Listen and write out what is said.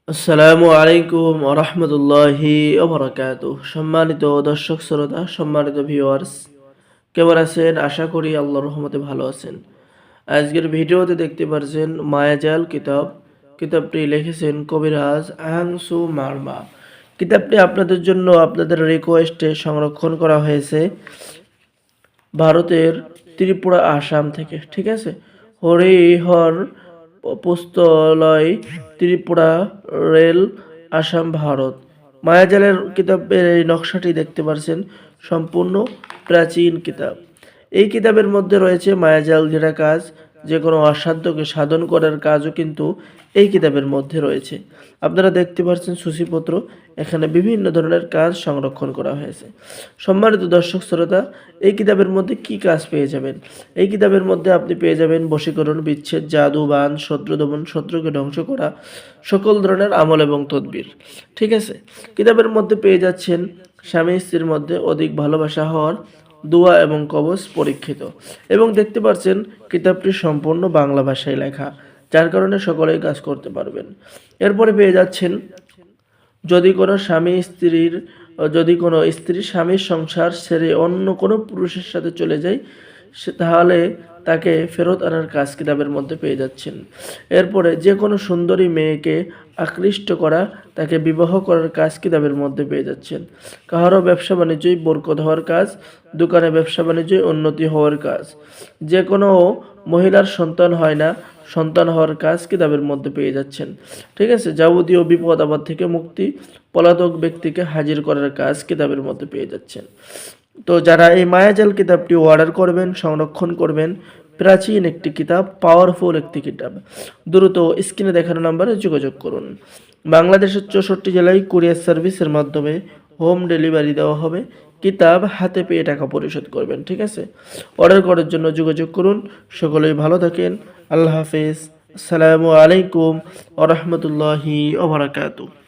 আসসালামু আলাইকুম ওয়া রাহমাতুল্লাহি ওয়া বারাকাতুহু। সম্মানিত দর্শক শ্রোতা, সম্মানিত ভিউয়ার্স, কেমন আছেন? আশা করি আল্লাহর রহমতে ভালো আছেন। আজকের ভিডিওতে দেখতে পারছেন মায়াজাল কিতাব। কিতাবটি লিখেছেন কবিরাজ আংসু মারমা। কিতাবটি আপনাদের জন্য আপনাদের রিকোয়েস্টে সংরক্ষণ করা হয়েছে ভারতের ত্রিপুরা, আসাম থেকে। ঠিক আছে, হরিহর পুস্তকালয়, ত্রিপুরা, রেল, আসাম, ভারত। মায়াজালের কিতাবের এই নকশাটি দেখতে পাচ্ছেন, সম্পূর্ণ প্রাচীন কিতাব। এই কিতাবের মধ্যে রয়েছে মায়াজাল ঘেরা কাজ, যে কোনো অসাধ্যকে সাধন করার কাজও কিন্তু এই কিতাবের মধ্যে রয়েছে। আপনারা দেখতে পাচ্ছেন সূচিপত্র, এখানে বিভিন্ন ধরনের কাজ সংরক্ষণ করা হয়েছে। সম্মানিত দর্শক শ্রোতা, এই কিতাবের মধ্যে কি কাজ পেয়ে যাবেন? এই কিতাবের মধ্যে আপনি পেয়ে যাবেন বশীকরণ, বিচ্ছেদ, জাদু, বান, শত্রু দমন, শত্রুকে ধ্বংস করা, সকল ধরনের আমল এবং তদবির। ঠিক আছে, কিতাবের মধ্যে পেয়ে যাচ্ছেন স্বামী স্ত্রীর মধ্যে অধিক ভালোবাসা হওয়ার দোয়া এবং কবচ পরীক্ষিত। এবং দেখতে পাচ্ছেন কিতাবটি সম্পূর্ণ বাংলা ভাষায় লেখা, যার কারণে সকলেই কাজ করতে পারবেন। এরপরে পেয়ে যাচ্ছেন যদি কোনো স্ত্রী স্বামীর সংসার ছেড়ে অন্য কোনো পুরুষের সাথে চলে যায়, তাহলে তাকে ফেরত আনার কাজ কিতাবের মধ্যে পেয়ে যাচ্ছেন। এরপরে যে কোনো সুন্দরী মেয়েকে আকৃষ্ট করা, তাকে বিবাহ করার কাজ কিতাবের মধ্যে পেয়ে যাচ্ছেন। কাহারও ব্যবসা বাণিজ্যই বরকত হওয়ার কাজ, দোকানে ব্যবসা বাণিজ্যই উন্নতি হওয়ার কাজ, যে কোনো মহিলার সন্তান হয় না, সন্তান হওয়ার কাজ কিতাবের মধ্যে পেয়ে যাচ্ছেন। ঠিক আছে, যাবতীয় বিপদ আপদ থেকে মুক্তি, পলাতক ব্যক্তিকে হাজির করার কাজ কিতাবের মধ্যে পেয়ে যাচ্ছেন। তো যারা এই মায়াজাল কিতাবটি অর্ডার করবেন, সংরক্ষণ করবেন, প্রাচীন একটি কিতাব, পাওয়ারফুল একটি কিতাব, দ্রুত স্ক্রিনে দেখানো নম্বরে যোগাযোগ করুন। বাংলাদেশের 64 জেলায় কুরিয়ার সার্ভিসের মাধ্যমে হোম ডেলিভারি দেওয়া হবে। কিতাব হাতে পেয়ে টাকা পরিশোধ করবেন। ঠিক আছে, অর্ডার করার জন্য যোগাযোগ করুন। সকলেই ভালো থাকেন। আল্লাহ হাফেজ। আসসালামু আলাইকুম ওয়া রাহমাতুল্লাহি ওয়া বারাকাতুহু।